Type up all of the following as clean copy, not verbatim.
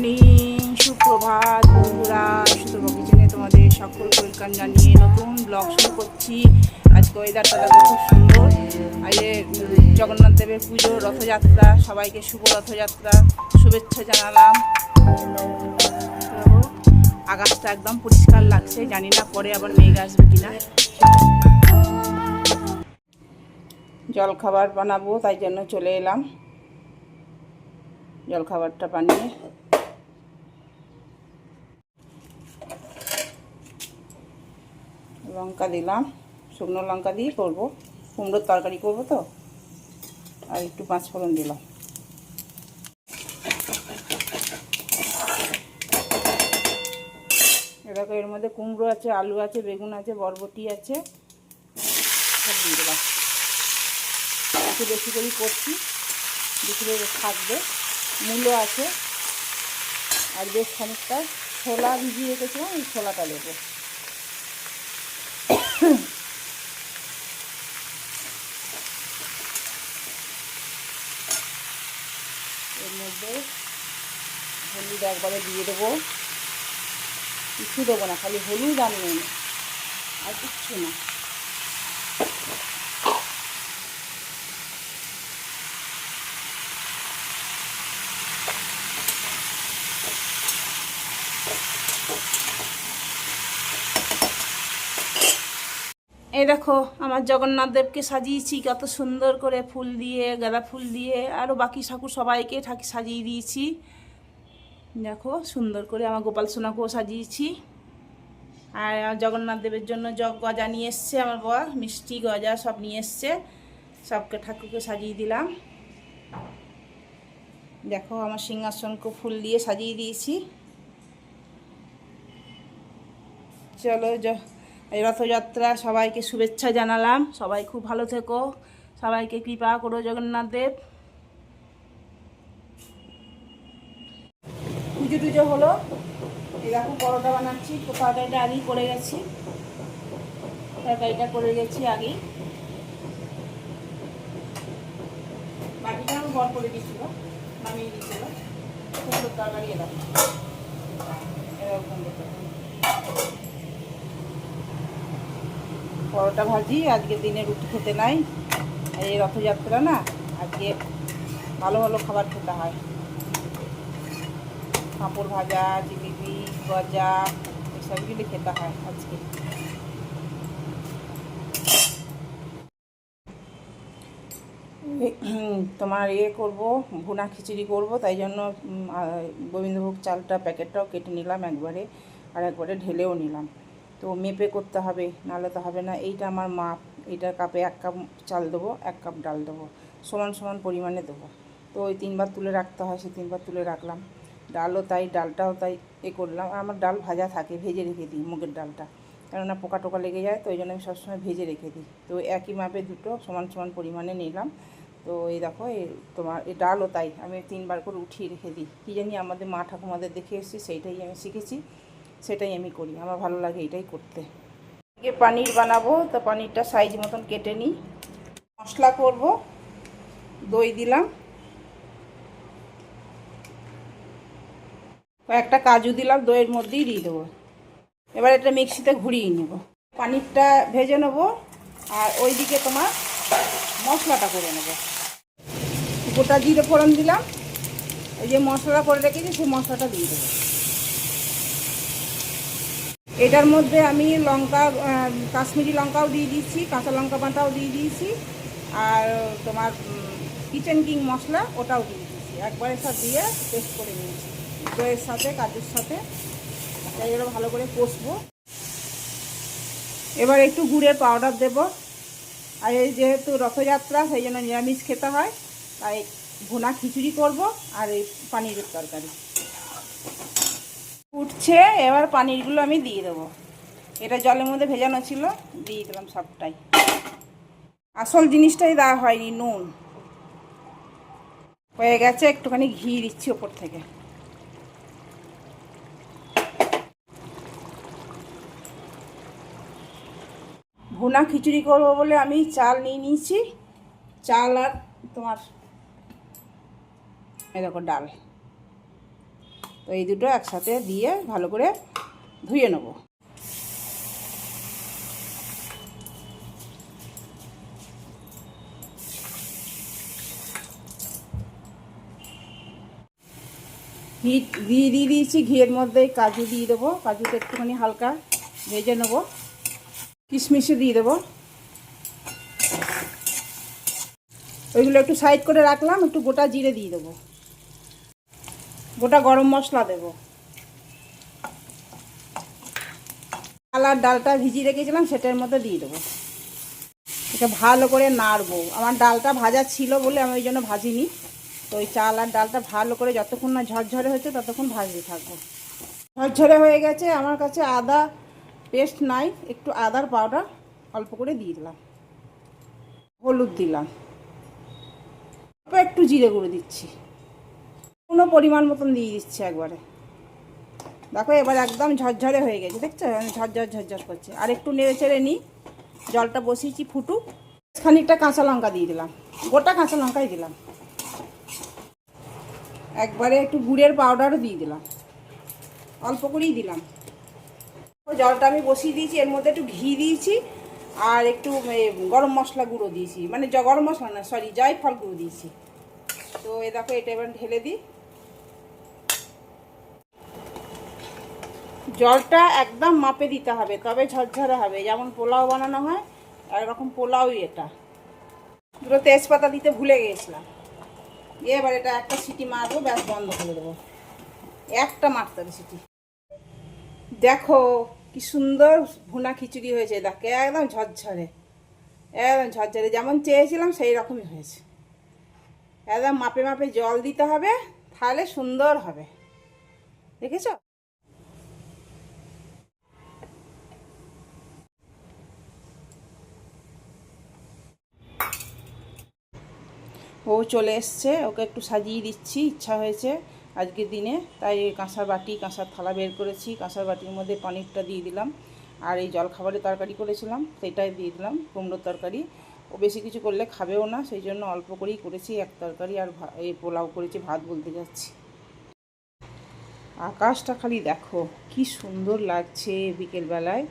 Morning, সুপ্রভাত বন্ধুরা। সুতর্ক কিচেনে তোমাদের সকল ওয়েলকাম জানিয়ে নতুন ব্লগ শুরু করছি। আজকে ওয়েদারটা দেখো খুব সুন্দর। আজকে জগন্নাথ দেবের পুজো, রথযাত্রা। সবাইকে শুভ রথযাত্রা শুভেচ্ছা জানালাম। আকাশটা একদম পরিষ্কার লাগছে, জানি না পরে আবার মেঘ আসবে কিনা। জলখাবার বানাবো, তাই জন্য চলে এলাম জলখাবারটা বানিয়ে। লঙ্কা দিলাম, শুকনো লঙ্কা দিয়ে করবো, কুমড়োর তরকারি করবো তো। আর একটু পাঁচফোড়ন দিলাম। এরকম এর মধ্যে কুমড়ো আছে, আলু আছে, বেগুন আছে, বরবটি আছে, সব দিয়ে দিলাম। একটু বেশি করেই করছি, বেশি করে থাকবে। মূলো আছে, আর বেশ খানিকটা ছোলা ভিজিয়ে রেখেছিলাম, এই ছোলাটা দেবো। এর মধ্যে হলুদ একবারে দিয়ে দেবো, কিছু দেবো না, খালি হলুদ আর নুন, আর কিচ্ছু না। এই দেখো আমার জগন্নাথ দেবকে সাজিয়েছি কত সুন্দর করে, ফুল দিয়ে, গাঁদা ফুল দিয়ে, আরও বাকি ঠাকুর সবাইকে সাজিয়ে দিয়েছি। দেখো সুন্দর করে আমার গোপাল সোনাকেও সাজিয়েছি। আর জগন্নাথ দেবের জন্য জগ গজা নিয়ে এসছে আমার বর, মিষ্টি গজা সব নিয়ে এসছে, সবকে ঠাকুরকে সাজিয়ে দিলাম। দেখো আমার সিংহাসনকে ফুল দিয়ে সাজিয়ে দিয়েছি। চলো এই রথযাত্রা সবাইকে শুভেচ্ছা জানালাম। সবাই খুব ভালো থেকো, সবাইকে কৃপা করো জগন্নাথ দেব। পুজো টুজো হলো, এরকম পরোটা বানাচ্ছি। তরকারিটা আগেই করে গেছি, তরকারিটা করে গেছি আগেই। বাকিটা আমি বর করে দিয়েছিল, নামিয়ে দিয়েছিল। সুন্দর তরকারি এরকম পরোটা ভাজি। আজকে দিনে রুটি খেতে নাই, এই রথযাত্রা না, আজকে ভালো ভালো খাবার খেতে হয়। পাঁপড় ভাজা, জিলিপি, গজা, এসবগুলি খেতে হয় আজকে। তোমার করব, ভুনা খিচুড়ি করব, তাই জন্য গোবিন্দভোগ চালটা প্যাকেটটাও কেটে নিলাম একবারে, আর একবারে ঢেলেও নিলাম। তো মেপে করতে হবে, নাহলে তো হবে না। এইটা আমার মাপ, এইটার কাপে 1 কাপ চাল দেবো, 1 কাপ ডাল দেবো, সমান সমান পরিমাণে দেবো। তো ওই 3বার তুলে রাখতে হয়, সে 3বার তুলে রাখলাম। ডালও তাই, ডালটাও তাই করলাম। আমার ডাল ভাজা থাকে, ভেজে রেখে দিই মুগের ডালটা, কেননা পোকা টোকা লেগে যায়, তো ওই জন্য আমি সবসময় ভেজে রেখে দিই। তো একই মাপে দুটো সমান সমান পরিমাণে নিলাম। তো এই দেখো তোমার এই ডালও তাই আমি 3বার করে উঠিয়ে রেখে দিই। কী জানি আমাদের মা ঠাকুমাদের দেখে এসেছি, সেইটাই আমি শিখেছি, সেটাই আমি করি, আমার ভালো লাগে এটাই করতে। পনির বানাবো, তো পনিরটা সাইজ মতন কেটে নিই। মশলা করব, দই দিলাম, কয়েকটা কাজু দিলাম, দইয়ের মধ্যেই দিয়ে দেবো। এবার এটা মিক্সিতে ঘুরিয়ে নেব। পনিরটা ভেজে নেবো, আর ওইদিকে তোমার মশলাটা করে নেব। গোটা জিরে ফোড়ন দিলাম, এই যে মশলা করে রেখেছি সেই মশলাটা দিয়ে দেবো। এটার মধ্যে আমি লঙ্কা, কাশ্মীরি লঙ্কাও দিয়ে দিচ্ছি, কাঁচা লঙ্কা বাটাও দিয়ে দিয়েছি, আর তোমার কিচেন কিং মশলা ওটাও দিয়ে দিয়েছি। একবারে সব দিয়ে পেস্ট করে নিয়েছি দইয়ের সাথে, কাজুর সাথে। এগুলো ভালো করে কষবো। এবার একটু গুড়ের পাউডার দেব। আর এই যেহেতু রথযাত্রা, সেই জন্য নিরামিষ খেতে হয়, তাই ভুনা খিচুড়ি করব আর এই পনিরের তরকারি উঠছে। এবার পনিরগুলো আমি দিয়ে দেবো। এটা জলের মধ্যে ভেজানো ছিল, দিয়ে দিলাম সবটাই। আসল জিনিসটাই দেওয়া হয়নি, নুন। হয়ে গেছে, একটুখানি ঘি দিচ্ছি ওপর থেকে। ভুনা খিচুড়ি করবো বলে আমি চাল নিয়ে নিয়েছি, চাল আর তোমার এই দেখো ডাল। তো এই দুটো একসাথে দিয়ে ভালো করে ধুয়ে নেব। ঘি দিয়ে দিয়েছি, ঘিয়ের মধ্যে কাজু দিয়ে দেবো, কাজুটা একটুখানি হালকা ভেজে নেবো, কিশমিশও দিয়ে দেবো। ওইগুলো একটু সাইড করে রাখলাম, একটু গোটা জিরে দিয়ে দেবো, গোটা গরম মশলা দেবো, চাল আর ডালটা ভিজিয়ে রেখেছিলাম সেটার মধ্যে দিয়ে দেবো। এটা ভালো করে নাড়বো। আমার ডালটা ভাজা ছিল বলে আমি ওই জন্য ভাজিনি। তো ওই চাল আর ডালটা ভালো করে যতক্ষণ না ঝরঝরে হয়েছে ততক্ষণ ভাজতে থাকবো। ঝরঝরে হয়ে গেছে, আমার কাছে আদা পেস্ট নাই, একটু আদার পাউডার অল্প করে দিয়ে দিলাম, হলুদ দিলাম, একটু জিরে গুঁড়ো দিচ্ছি, কোনো পরিমাণ মতন দিয়ে দিচ্ছি একবারে। দেখো এবার একদম ঝরঝরে হয়ে গেছে, দেখছো ঝরঝর ঝরঝর করছে। আর একটু নেড়ে চেড়ে নিই, জলটা বসিয়েছি ফুটুক। খানিকটা কাঁচা লঙ্কা দিয়ে দিলাম, গোটা কাঁচা লঙ্কাই দিলাম, একবারে একটু গুড়ের পাউডারও দিয়ে দিলাম, অল্প করেই দিলাম। জলটা আমি বসিয়ে দিয়েছি, এর মধ্যে একটু ঘি দিয়েছি আর একটু গরম মশলা গুঁড়ো দিয়েছি, মানে গরম মশলা না সরি জয়ফল গুঁড়ো দিয়েছি। তো এ দেখো এটা এবার ঢেলে দিই। জলটা একদম মাপে দিতে হবে, তবে ঝরঝরে হবে, যেমন পোলাও বানানো হয় একরকম পোলাওই এটা। দুটো তেজপাতা দিতে ভুলে গিয়েছিলাম। এবার এটা একটা সিটি মারবো, ব্যাস বন্ধ করে দেবো, একটা মারতে হবে সিটি। দেখো কি সুন্দর ভুনা খিচুড়ি হয়েছে, দেখো একদম ঝরঝরে, একদম ঝরঝরে যেমন চেয়েছিলাম সেই রকমই হয়েছে। একদম মাপে মাপে জল দিতে হবে, তাহলে সুন্দর হবে, দেখেছো? ও চলে এসছে, ওকে একটু সাজিয়ে দিচ্ছি, ইচ্ছা হয়েছে আজকের দিনে, তাই কাঁসার বাটি কাঁসার থালা বের করেছি, কাঁসার বাটির মধ্যে পনিরটা দিয়ে দিলাম, আর এই জলখাবারে তরকারি করেছিলাম সেটাই দিয়ে দিলাম, কুমড়োর তরকারি। ও বেশি কিছু করলে খাবেও না, সেই জন্য অল্প করেই করেছি, এক তরকারি আর এই পোলাও করেছি, ভাত বলতে যাচ্ছি। আকাশটা খালি দেখো কি সুন্দর লাগছে বিকেলবেলায়,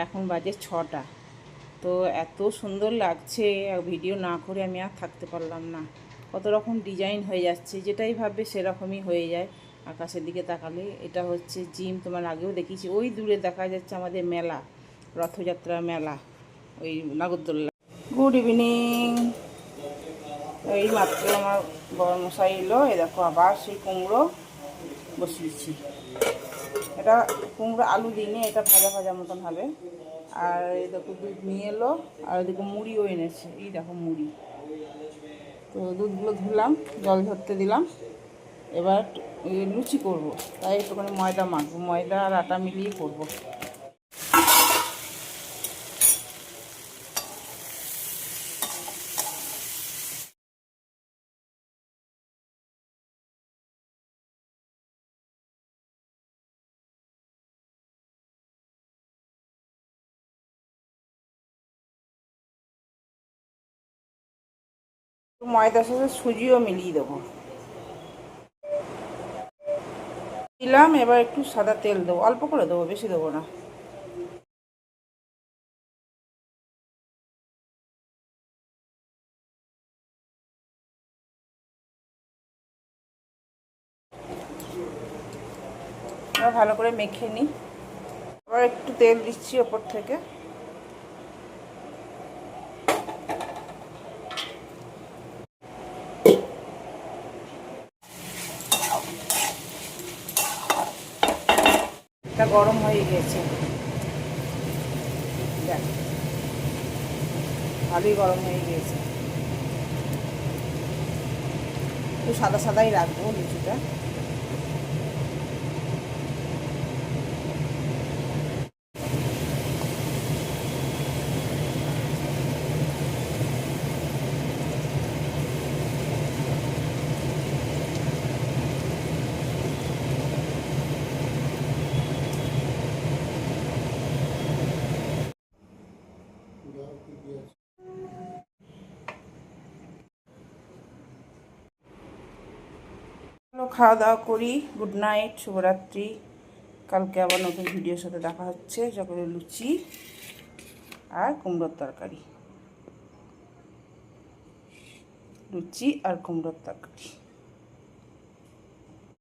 এখন বাজে 6টা। তো এত সুন্দর লাগছে, ভিডিও না করে আমি আর থাকতে পারলাম না। কত রকম ডিজাইন হয়ে যাচ্ছে, যেটাই ভাববে সেরকমই হয়ে যায় আকাশের দিকে তাকালে। এটা হচ্ছে জিম, তোমার আগেও দেখিয়েছি, ওই দূরে দেখা যাচ্ছে আমাদের মেলা, রথযাত্রা মেলা, ওই নাগরদোল্লা। Good evening. এই মাত্র আমার বড় মশাই এলো, এ দেখো আবার সেই কুমড়ো বসিয়েছি। এটা কুমড়ো আলু দিইনি, এটা ভাজা ভাজা মতন হবে। আর এই দেখো দুধ নিয়ে এলো, আর এদিকে মুড়িও এনেছে, এই দেখো মুড়ি। তো দুধগুলো ধুলাম, জল ধরতে দিলাম। এবার লুচি করব, তাই একটুখানি ময়দা মাখবো, ময়দা আর আটা মিলিয়ে করব। ময়দার সাথে সুজিও মিলিয়ে দেবো, দিলাম। এবার একটু সাদা তেল দেবো, অল্প করে দেবো, বেশি দেবো না। এবার ভালো করে মেখে নিই, আবার একটু তেল দিচ্ছি ওপর থেকে। এটা গরম হয়ে গেছে, দেখ ভালোই গরম হয়ে গিয়েছে। একটু সাদা সাদাই রাখবো লুচিটা। খাওয়া দাওয়া করি। গুড নাইট, শুভরাত্রি। কালকে আবার নতুন ভিডিওর সাথে দেখা হচ্ছে। সকালে লুচি আর কুমড়োর তরকারি, লুচি আর কুমড়োর তরকারি।